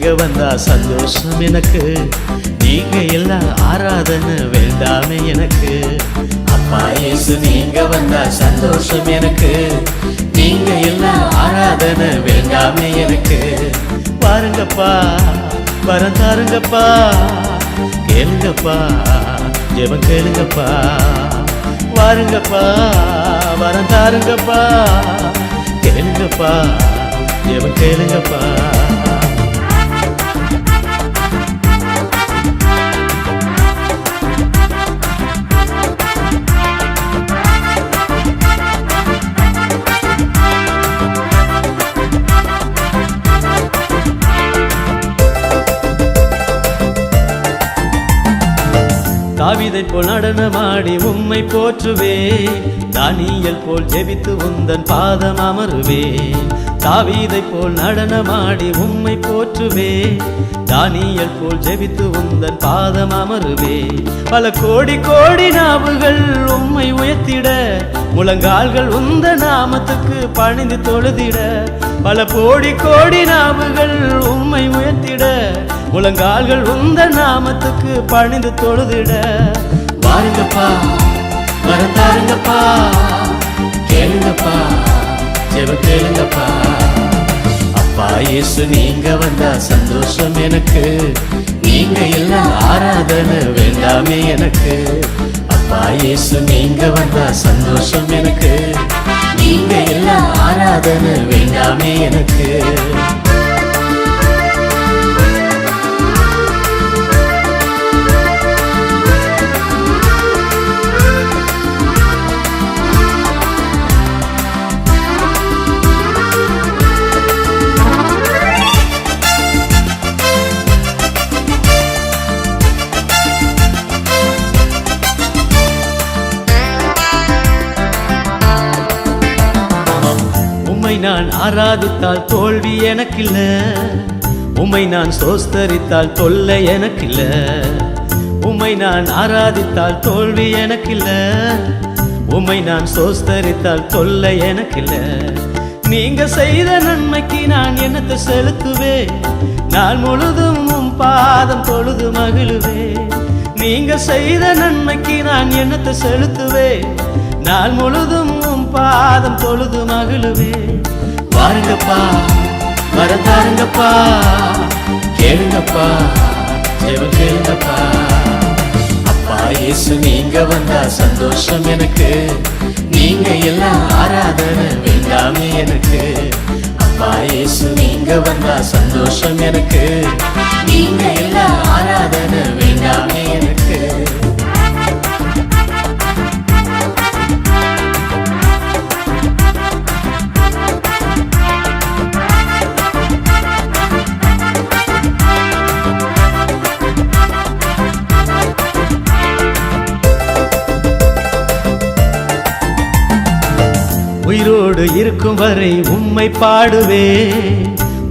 நீங்க வந்தா சந்தோஷம் எனக்கு. நீங்க எல்லாம் ஆராதனை வேண்டாமே எனக்கு. அப்பா இயேசு நீங்க வந்தா சந்தோஷம் எனக்கு. நீங்க எல்லாம் ஆராதனை வேண்டாமே எனக்கு. பாருங்கப்பா வரம் தாருங்கப்பா, கேளுங்கப்பா ஜெபம் கேளுங்கப்பா. வாருங்கப்பா வரம் தாருங்கப்பா, கேளுங்கப்பா ஜெபம் கேளுங்கப்பா. தாவீதை போல் நடனமாடி உம்மை போற்றுவே, தானியேல் போல் ஜெபித்து உந்தன் பாதம் அமருவே. தாவீதை போல் நடனமாடி உம்மை போற்றுவே, தானியேல் போல் ஜெபித்து உந்தன் பாதம் அமருவே. பல கோடி கோடி நாவுகள் உம்மை உயர்த்திட, முழங்கால்கள் உந்த நாமத்துக்கு பணிந்து தொழுதிட. பல கோடி கோடி நாவுகள் உம்மை உயர்த்திட, முழங்கால்கள் உந்த நாமத்துக்கு பணிந்து தொழுதிட. வாருங்கப்பா வரம் தாருங்கப்பா, கேளுங்கப்பா ஜெபம் கேளுங்கப்பா. அப்பா இயேசு நீங்க வந்தா சந்தோஷம் எனக்கு. நீங்க எல்லாம் ஆராதனை வேண்டாமே எனக்கு. அப்பா இயேசு நீங்க வந்தா சந்தோஷம் எனக்கு. நீங்க எல்லாம் ஆராதனை வேண்டாமே எனக்கு. நான் ஆராதித்தால் தோல்வி எனக்கில்ல, உம்மை நான் சோஸ்தரித்தால் தொல்லை எனக்கில்ல. உம்மை நான் ஆராதித்தால் தோல்வி எனக்கில்ல, உம்மை நான் சோஸ்தரித்தால் தொல்லை எனக்கில்ல. நீங்க செய்த நன்மைக்கு நான் என்னத்தை செலுத்துவே, நான் முழுதும் உம் பாதம் தொழுது மகிழுவே. நீங்க செய்த நன்மைக்கு நான் என்னத்தை செலுத்துவே, நான் முழுதும் உம் பாதம் தொழுது மகிழுவே. வாருங்கப்பா வரம் தாருங்கப்பா, கேளுங்கப்பா ஜெபம் கேளுங்கப்பா. அப்பா இயேசு நீங்க வந்தா சந்தோஷம் எனக்கு. நீங்க எல்லாம் ஆராதனை வேண்டாமே எனக்கு. அப்பா இயேசு நீங்க வந்தா சந்தோஷம் எனக்கு. நீங்க எல்லாம் ஆராதனை வேண்டாமே எனக்கு. உயிரோடு இருக்கும் வரை உம்மை பாடுவே,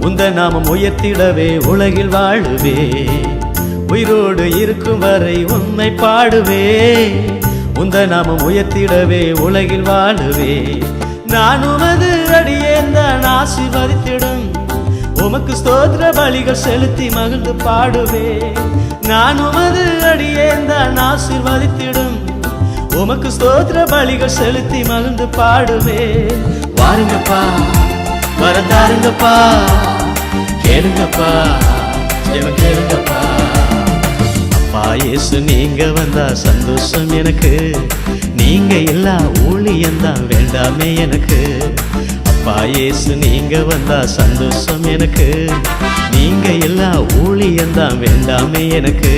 உந்த நாமம் உயர்த்திடவே உலகில் வாழுவே. உயிரோடு இருக்கும் வரை உம்மை பாடுவே, உந்த நாமம் உயர்த்திடவே உலகில் வாழுவே. நான் உமது அடியேந்தான் ஆசீர்வதித்திடும், உமக்கு ஸ்தோத்திர பலிகள் செலுத்தி மகிழ்ந்து பாடுவே. நான் உமது அடியேந்தான் ஆசீர்வதித்திடும், உமக்கு ஸ்தோத்திர பலிகள் செலுத்தி மகிழ்ந்து பாடுவே. வாருங்கப்பா வரம் தாருங்கப்பா, கேளுங்கப்பா ஜெபம் கேளுங்கப்பா. அப்பா இயேசு நீங்க வந்தா சந்தோஷம் எனக்கு. நீங்க எல்லா ஊழியந்தான் வேண்டாமே எனக்கு. அப்பா இயேசு நீங்க வந்தா சந்தோஷம் எனக்கு. நீங்க எல்லா ஊழியந்தான் வேண்டாமே எனக்கு.